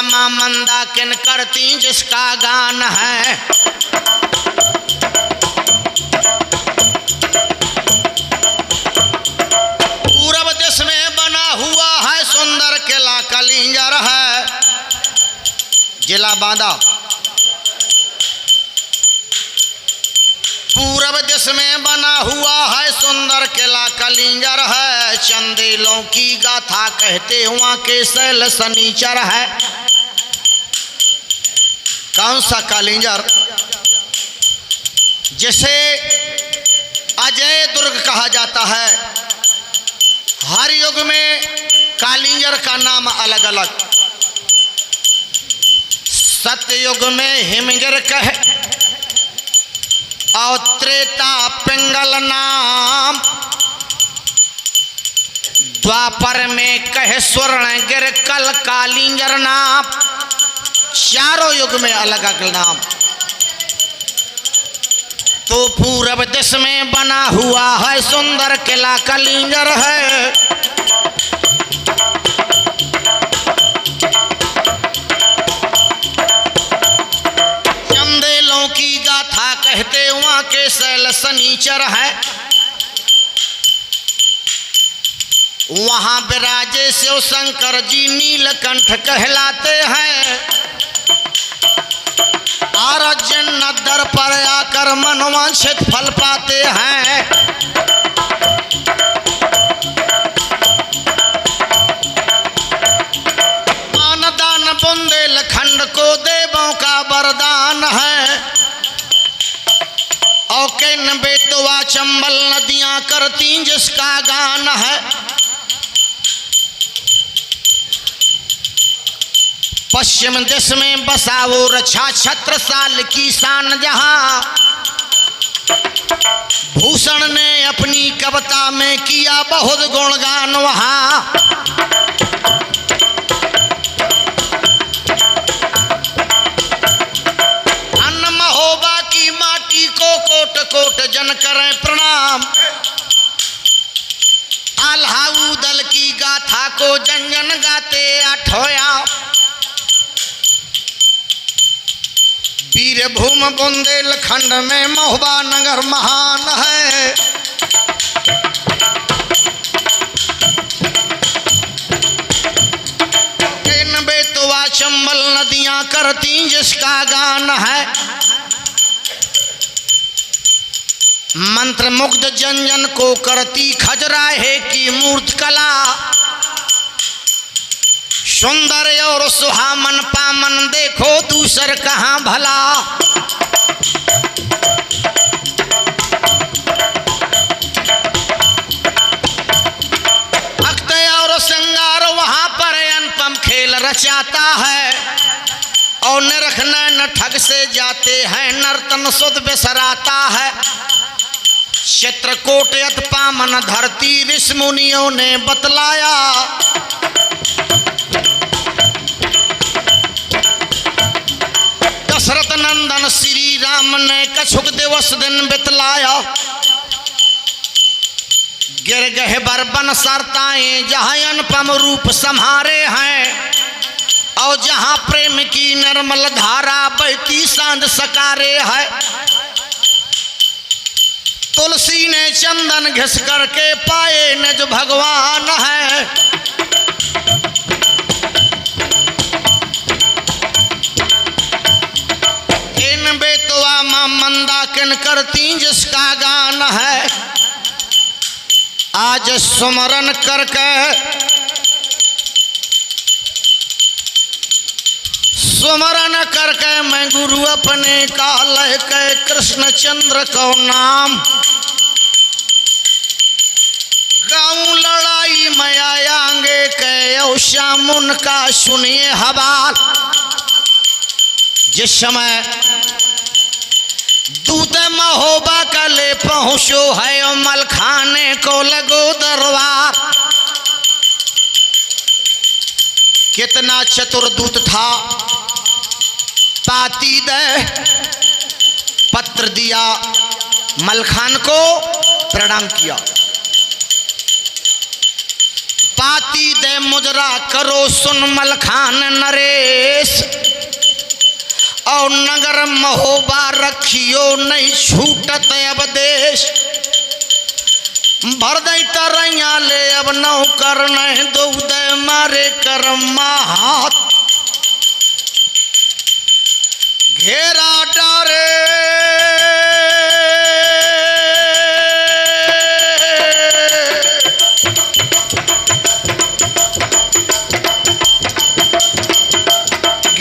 माँ मंदाकिन करती जिसका गान है। पूरब देश में बना हुआ है सुंदर किला कलिंजर है। जिला बांदा। पूरब देश में बना हुआ है सुंदर किला कलिंजर है। चंदेलों की गाथा कहते वहां के शैल शनिचर है। कौन सा कलिंजर? जिसे अजय दुर्ग कहा जाता है। हर युग में कलिंजर का नाम अलग अलग। सतयुग में हिमगिर कहे और त्रेता पिंगल नाम। द्वापर में कहे स्वर्णगिर कल कालिंजर नाम। चारों युग में अलग अलग नाम। तो पूरब देश में बना हुआ है सुंदर किला कलिंजर है। चंदेलों की गाथा कहते वहां के शैल शनिचर है। वहां विराजे शिव शंकर जी नीलकंठ कहलाते हैं। आराजन दर पर आकर मनवांछित फल पाते हैं। दान बुंदेलखंड को देवों का वरदान है। और किन बेतवा चंबल नदियां करती जिसका गान है। पश्चिम देश में बसा वो रक्षा छत्रसाल की शान जहां। भूषण ने अपनी कविता में किया बहुत गुणगान वहां। अन्न महोबा की माटी को कोट कोट जन करें प्रणाम। आल्हाऊ दल की गाथा को जन जन गाते अठोया। वीरभूम बुंदेलखंड में महोबा नगर महान है। इन बेतवा चंबल नदियां करती जिसका गान है। मंत्र मुग्ध जन जन को करती खजुराहे की मूर्त कला। सुंदर और सुहामन पामन देखो दूसर कहाँ भला। भक्त और श्रृंगार वहां पर अनुपम खेल रचाता है। और निरख न ठग से जाते हैं नर्तन सुध बिसराता है। चित्रकूट यत पामन धरती ऋषि मुनियों ने बतलाया। दशरथ नंदन श्री राम ने कछुक दिवस दिन बितलाया। गिर गए बरबन सरताएं जहां अनुपम रूप संहारे हैं। और जहां प्रेम की निर्मल धारा बहती सांझ सकारे है। तुलसी ने चंदन घिस करके पाए न जो भगवान है। इन बेतवा माँ मंदाकिन करती जिसका गान है। आज सुमरन करके मैं गुरु अपने का लय के कृष्ण चंद्र को नाम। गाऊं लड़ाई में आयांगे के श्याम उनका सुनिए हवाल। जिस समय दूत महोबा का ले पहुंचो है और मलखाने को लगो दरबार। कितना चतुर दूत था। पाती दे पत्र दिया मलखान को प्रणाम किया। पाती दे मुजरा करो सुन मलखान नरेश, और नगर महोबा रखियो नहीं छूटत अब देश। भर दई तरैया ले अब नौ करने दो दे मारे कर्मा हाथ, घेरा डारे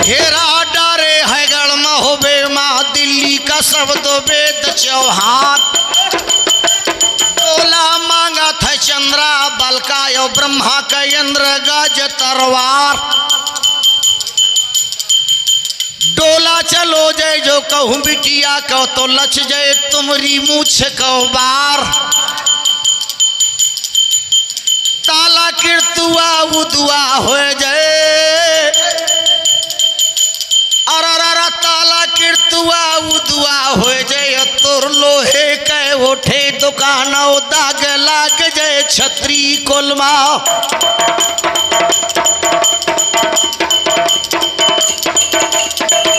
घेरा डारे है गढ़ महोबे माँ दिल्ली का शब्द वेद चौहान। डोला मांगा था चंद्रा बलका यो ब्रह्मा का इंद्र गज तरवार। डोला चलो जय जो कहूँ बिटिया कहो तो लच जय तुमरी मूछ कहो बार। ताला कीर्तुआ उदुआ हो जाए, अरा ताला कीर्तुआ उदुआ हो जाए। तोर लोहे के उठे दुकान दाग लाग जाए छतरी कोलमा।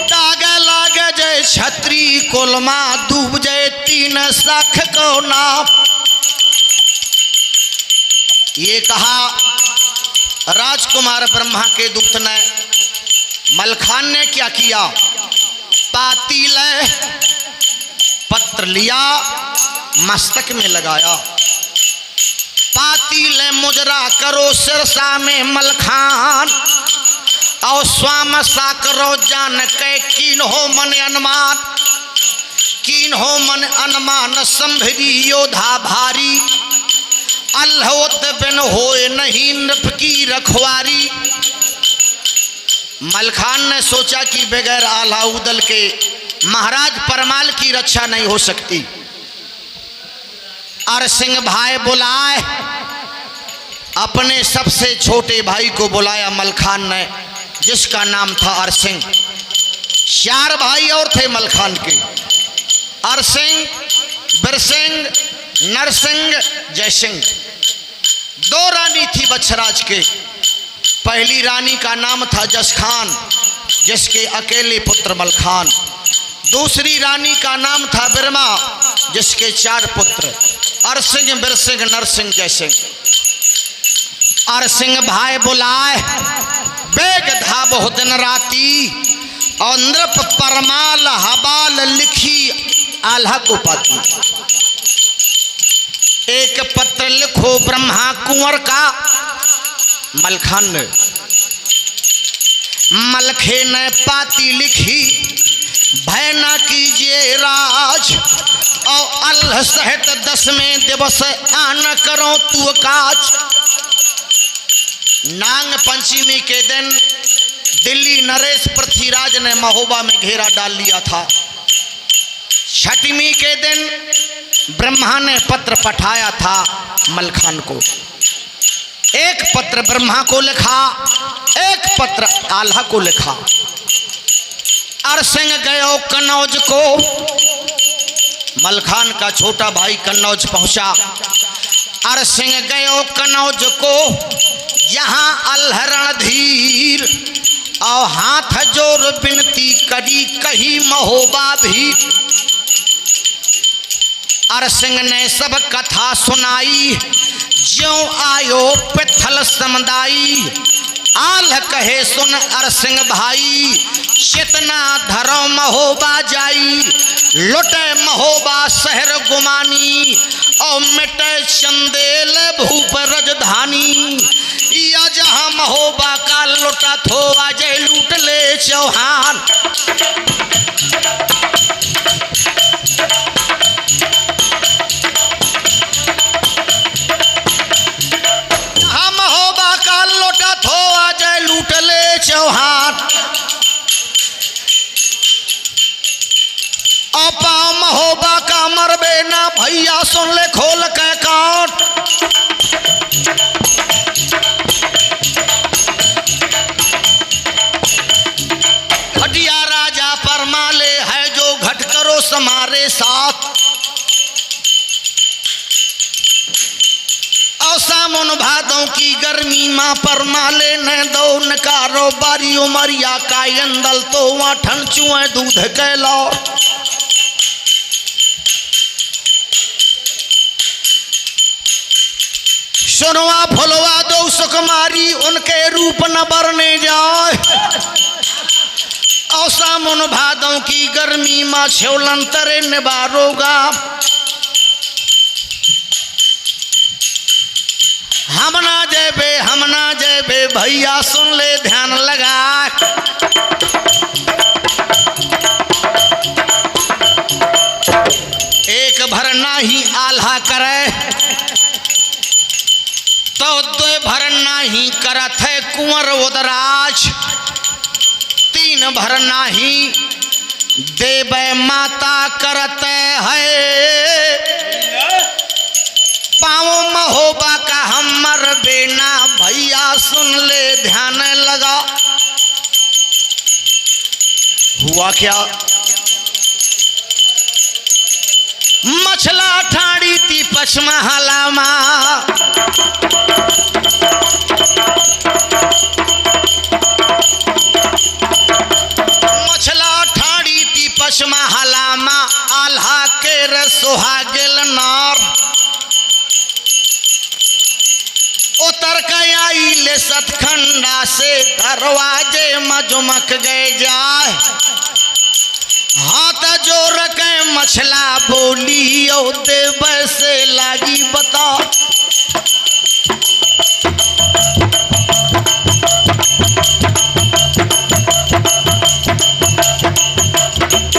दाग लाग जाए छतरी कोलमा, डूब जाए तीन साख को नाप। ये कहा राजकुमार ब्रह्मा के दूत ने। मलखान ने क्या किया, पाती ले पत्र लिया मस्तक में लगाया। पाती ले मुजरा करो सिरसा में मलखान, और स्वाम सा करो जान के कीन हो मन अनुमान। कीन हो मन अनुमान संभरी योधा भारी, अल्होत बिन होए नहीं नृप की रखवारी। मलखान ने सोचा कि बगैर आलाउदल के महाराज परमाल की रक्षा नहीं हो सकती। अरसिंह भाई बुलाए, अपने सबसे छोटे भाई को बुलाया मलखान ने, जिसका नाम था अरसिंह। 4 भाई और थे मलखान के, अरसिंह, बिरसिंह, नरसिंह, जयसिंह। 2 रानी थी बछराज के। पहली रानी का नाम था जसखान, जिसके अकेले पुत्र मलखान। दूसरी रानी का नाम था बिरमा, जिसके 4 पुत्र अरसिंह, बिरसिंह, नरसिंह, जयसिंह। अरसिंह भाई बुलाए, बेग था बहुत दिन राती, और नृप परमाल हबाल लिखी आल्हा को पाती। एक पत्र लिखो ब्रह्मा कुंवर का। मलखान ने मलखे ने पाती लिखी, भय न कीजिए राज, और अल्लाह सहित 10वें दिवस आन करो तू काज। नांग पंचमी के दिन दिल्ली नरेश पृथ्वीराज ने महोबा में घेरा डाल लिया था। 6वीं के दिन ब्रह्मा ने पत्र पठाया था मलखान को। एक पत्र ब्रह्मा को लिखा, एक पत्र आल्हा को लिखा। अरसिंह गयो कन्नौज को। मलखान का छोटा भाई कन्नौज पहुंचा। अरसिंह गयो कन्नौज को, यहाँ अल्ह रणधीर, और हाथ जोर बिनती करी कही महोबा भी। अरसिंह ने सब कथा सुनाई, ज्यों आयो पिथल समुदाई। आल्ह कहे सुन अरसिंह भाई, चेतना धरो महोबा जाई। लुटे महोबा शहर गुमानी, और मिटे चंदेल भूप राजधानी। या जहाँ महोबा का लुटा थो अजय लूट ले चौहान। महोबा का लुटा थो अजय लूट ले चौहान। अपा महोबा का मरबे ना भैया, सुन ले खोल के काट। घटिया राजा परमाले है जो घट करो समारे साथ। और सामुन भाद भादों की गर्मी माँ पर माले न दो नकारो बारी उमरिया का अंदल तो वहाँ ठन चुए दूध के लो। सुनवा फुलवा दो सुकुमारी उनके रूप न बरने जाए। और सामुन भादों की गर्मी माँ छेवलन तरे निबारोगा। हम ना जेबे भैया सुन ले ध्यान लगा। एक भर नाही आल्हा करे तो दो भर नाही करत है कुंवर उदराज। तीन भर नाही देवे माता करत है। पाँव महोबा का हमर बेना भैया सुन ले ध्यान लगा। हुआ क्या? मछला ठाड़ी थी पचमहला माँ। मछला ठाड़ी थी पचमहला माँ आल्हा के रे सुहागिल नार। उतर के आई ले सतखंडा से दरवाजे मजमक गए जाए। हाथ जोड़ के मछला बोली ओ देव से लागी बता।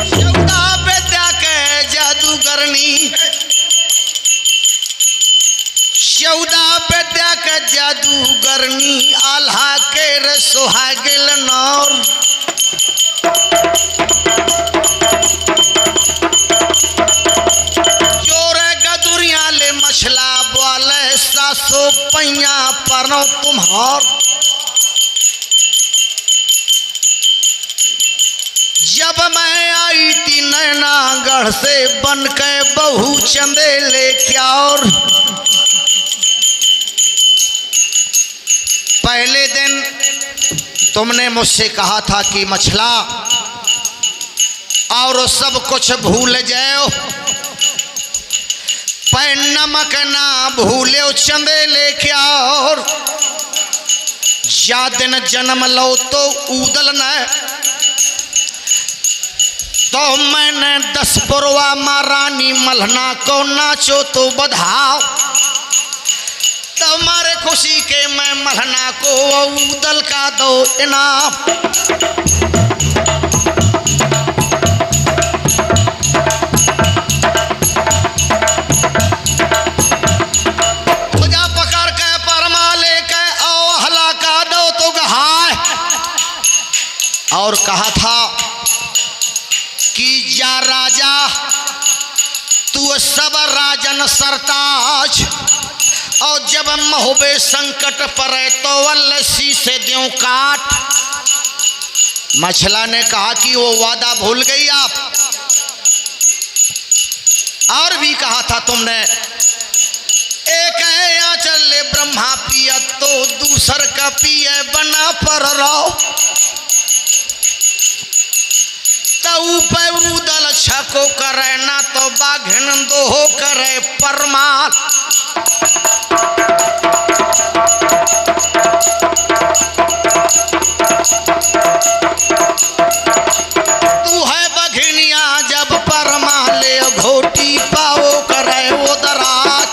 शौदा विद्या के जादूगरनी शौदा विद्या के जादूगरनी आल्हा के रे सुहागिल नौर। जोरे गदुरिया ले मछला बोले सासो पैया परो तुम्हार। जब मैं आई थी नैनागढ़ से बन के बहू चंदेले क्या। और पहले दिन तुमने मुझसे कहा था कि मछला और सब कुछ भूल जाओ, पर नमक ना भूलो चंदेले क्या। और या दिन जन्म लो तो उदल न तो मैंने 10 पुरवा महारानी मल्हना को नाचो तो बधाओ। तुम्हारे खुशी के मैं मल्हना को उदल का दो इनाम। तुझा पकड़ के परमा लेके औहला का दो तो गहाय। और कहा था कि जा राजा तू सब राजन सरताज। और जब महोबे संकट पड़े तो वल्लसी से द्यों काट। मछला ने कहा कि वो वादा भूल गई आप। और भी कहा था तुमने एक है आंचल ले ब्रह्मा पिया तो दूसर का पिए बना पर रहो। तऊ पे उदल छको करे ना तो बाघन दोहो करे परमाल। तू है बघनिया जब परमा ले घोटी पाओ करे उदराज।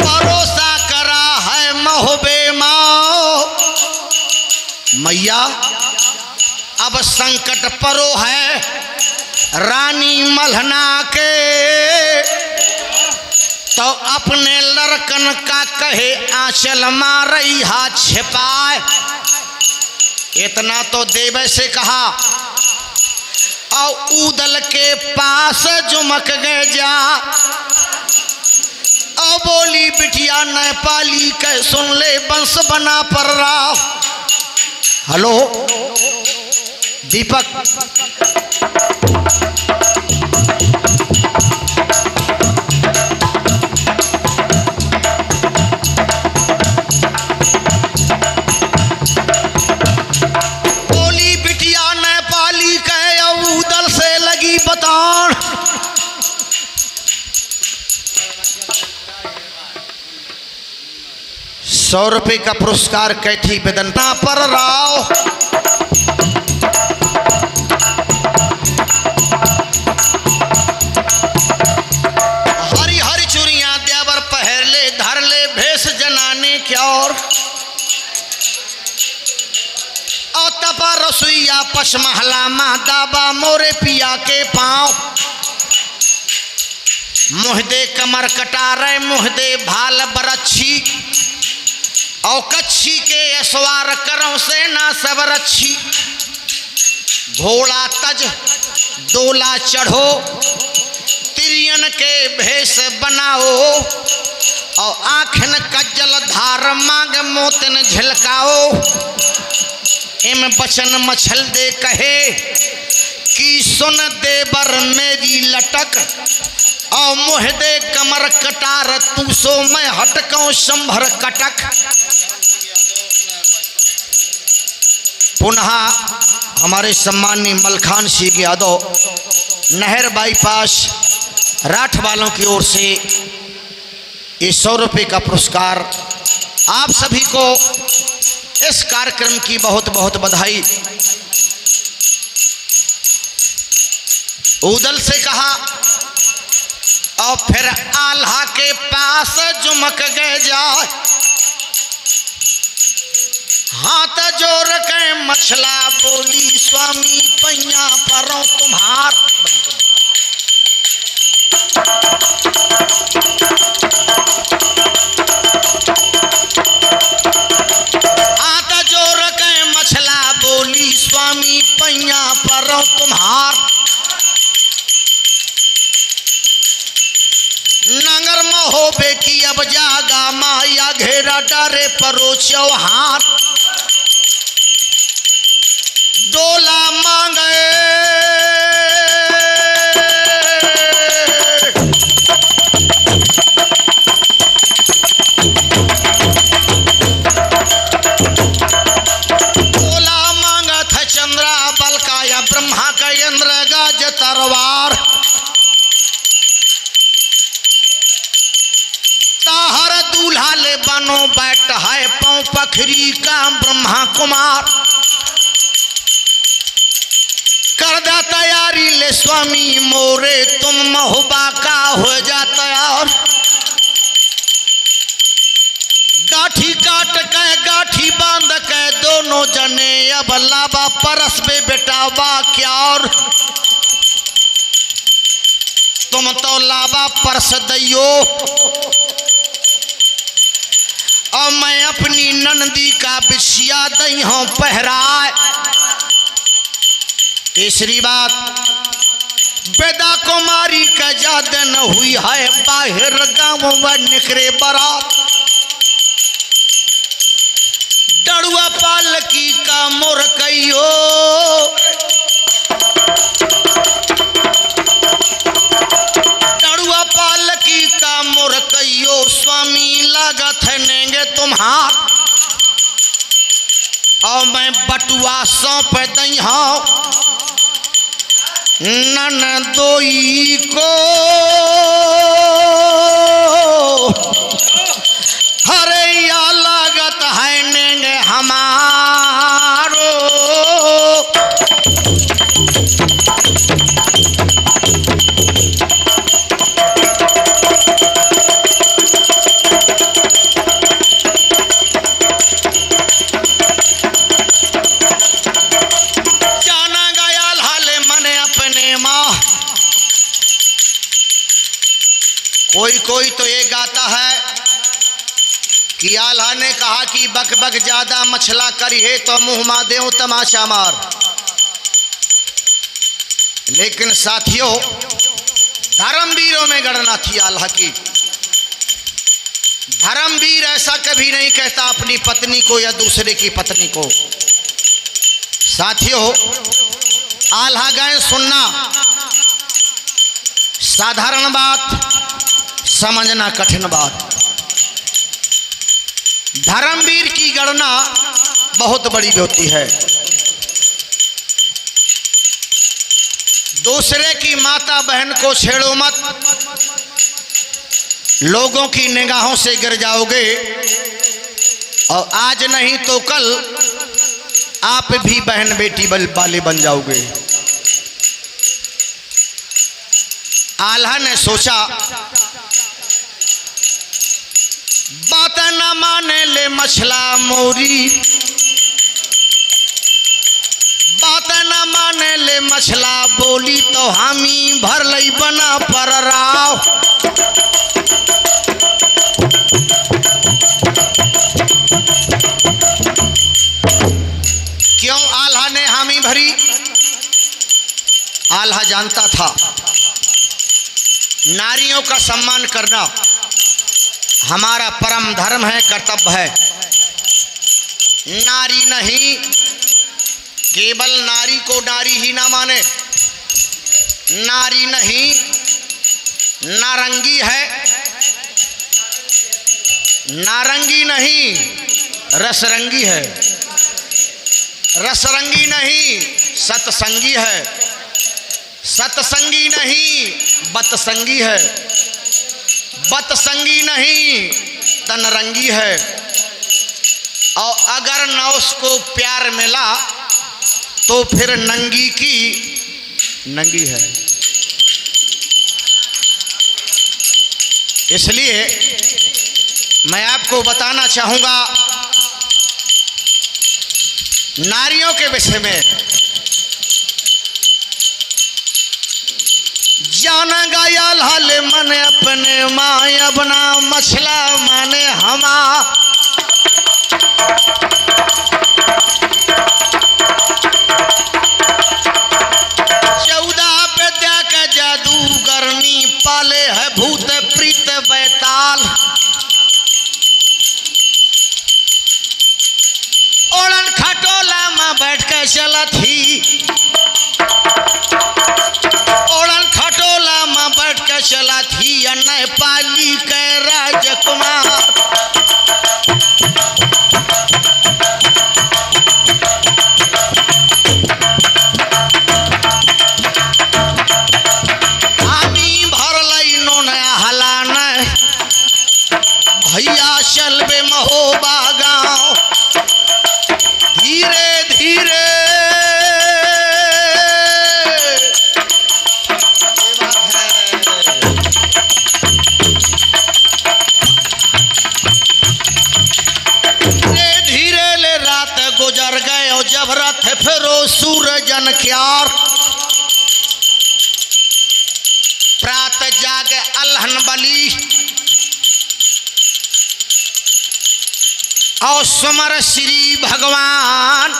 परोसा करा है महोबे माओ मैया। अब संकट परो है रानी मल्हना के तो अपने लड़कन का कहे आंचल मारई हाथ छिपाए। इतना तो देवे से कहा और उदल के पास जुमक गए जा। और बोली बिटिया नेपाली के सुन ले बंस बना पर रहा। हेलो दीपक 100 रुपये का पुरस्कार कैथी बेदनता पर राव। हरी हरी चूड़ियां द्यावर पहर ले धर ले भेष जनाने क्या और तपा रसोईया पशमहला दाबा मोरे पिया के पांव। मुहदे कमर कटारे मुहदे भाल बरच्छी और कच्छी के असवार करों से ना सब रच्छी। घोड़ा तज डोला चढ़ो तिरियन के भेष बनाओ और आँखन कज्जल धार मांग मोतन झलकाओ। इम बचन मछल दे कहे कि सुन देवर मेरी लटक और मुहदे कमर कटार तू सो मैं हटकूं संभर कटक। पुनः हमारे सम्मानी मलखान सिंह यादव नहर बाईपास राठ वालों की ओर से ये 100 रुपये का पुरस्कार। आप सभी को इस कार्यक्रम की बहुत बहुत बधाई। उदल से कहा और फिर आल्हा के पास जुमक गए जाए। हाथ जोड़ के मछला बोली स्वामी पैया परों तुम्हार। हाथ जोड़ के मछला बोली स्वामी पैया परों तुम्हार। नगर महोबे की अब जागा माया घेरा डारे परो चौहार। डोला मांगे डोला मांगा था चंद्रा बल का या ब्रह्मा का इंद्र गाज तरवार। ताहर दूल्हा ले बनो बैठ है पाँव पखरी का ब्रह्मा कुमार। कर दा तैयारी ले स्वामी मोरे तुम महुबा का हो जा तैयार। गाठी काट के गाठी बांध के दोनों जने अब लाबा परस में बेटावा क्या और तुम तो लाबा परस दैयो और मैं अपनी नंदी का बिछिया दई हूं पहराए। तीसरी बात बेदा कुमारी का जादन हुई है बाहर गांव व निकरे बारात। डड़ुआ पालकी का मोर कहियो डड़ुआ पालकी का मोर कहियो स्वामी लागत है नेंगे तुम्हार। और मैं बटुआ सौंप दई हूं ननदोई को हरे या लागत है नेंगे हमारो। कोई कोई तो ये गाता है कि आल्हा ने कहा कि बक बक ज्यादा मछला करी है तो मुंह मा दे तमाशा मार। लेकिन साथियों धर्मवीरों में गणना थी आल्हा की। धर्मवीर ऐसा कभी नहीं कहता अपनी पत्नी को या दूसरे की पत्नी को। साथियों आल्हा गाएं सुनना साधारण बात, समझना कठिन बात। धर्मवीर की गणना बहुत बड़ी होती है। दूसरे की माता बहन को छेड़ो मत, लोगों की निगाहों से गिर जाओगे। और आज नहीं तो कल आप भी बहन बेटी वाले बन जाओगे। आल्हा ने सोचा बात न माने ले मछला मोरी, बात न माने ले मछला बोली तो हामी भर लई बना पर राव। क्यों आल्हा ने हामी भरी? आल्हा जानता था नारियों का सम्मान करना हमारा परम धर्म है, कर्तव्य है। नारी नहीं, केवल नारी को नारी ही ना माने। नारी नहीं, नारंगी है, नारंगी नहीं रसरंगी है, रसरंगी नहीं सतसंगी है, सतसंगी नहीं बतसंगी है, बतसंगी नहीं तनरंगी है। और अगर न उसको प्यार मिला तो फिर नंगी की नंगी है। इसलिए मैं आपको बताना चाहूंगा नारियों के विषय में। जाना गाया लाल मन अपने माय अपना मछला माने हमा। 14 विद्या का जादूगरनी पाले है भूत प्रीत बैताल। ओढ़न खटोला में बैठ के चलत ही, ओढ़न खटोला में बैठ के चला थी नेपाली के राजकुमार। हामी भर लई नोने हलान भैया चलबे महोबा गाँव। धीरे धीरे गुजर गए और जब रथ फिरो सूरजन क्यार। प्रात जागे अल्हन बली और सुमर श्री भगवान।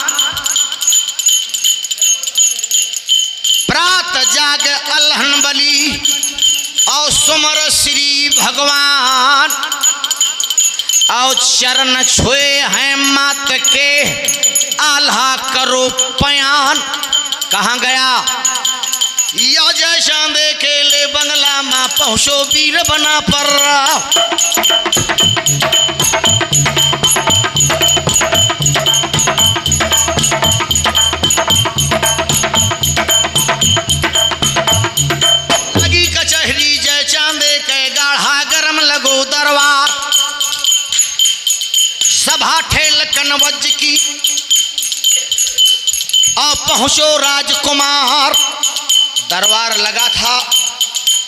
प्रात जागे अल्हन बली और सुमर श्री भगवान। और चरण छुए हैं मात के आल्हा करो पयान। कहाँ गया या जैसा देखे ले बंगला में पहुँचो वीर बना पर। लगी कचहरी जय चांदे के गाढ़ा गरम लगो दरबार। सभा ठेल कनवज की और पहुंचो राजकुमार। दरबार लगा था,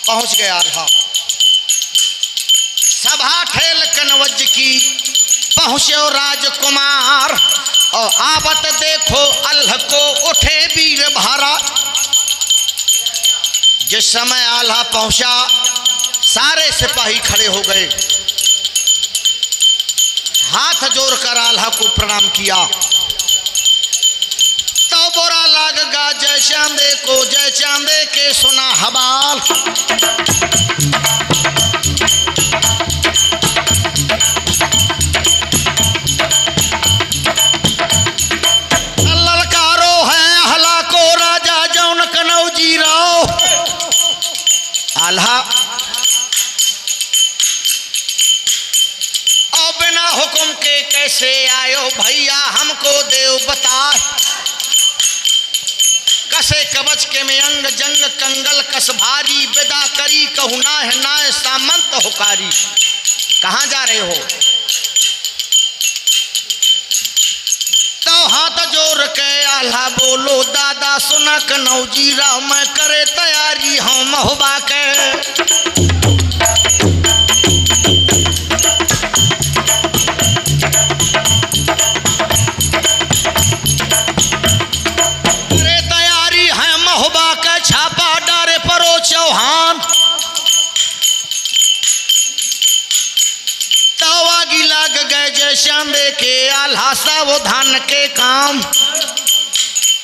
पहुंच गया था। सभा ठेल कनवज की पहुंचो राजकुमार। और आवत देखो अल्ह को उठे वीर भारा। जिस समय आल्हा पहुंचा सारे सिपाही खड़े हो गए, हाथ जोड़कर आल्हा को प्रणाम किया। तो बुरा लागेगा जय चांदे को, जय चांदे के सुना हवाल। ललकारो है आल्हा को राजा जौन कनौजी राव। आल्हा बिना हुक्म के कैसे आयो भैया हमको देव बता। कसे कवच के में अंग जंग कंगल कस भारी। विदा करी कहू ना है ना सामंत हुकारी। कहाँ जा रहे हो? के आल्हा बोलो दादा सुना कनौजीरा मैं करे तैयारी हम महुबा के। करे तैयारी है महुबा के छापा डारे परो चौहान। तवा गिला गए जैसे के आल्हा सावधान के काम।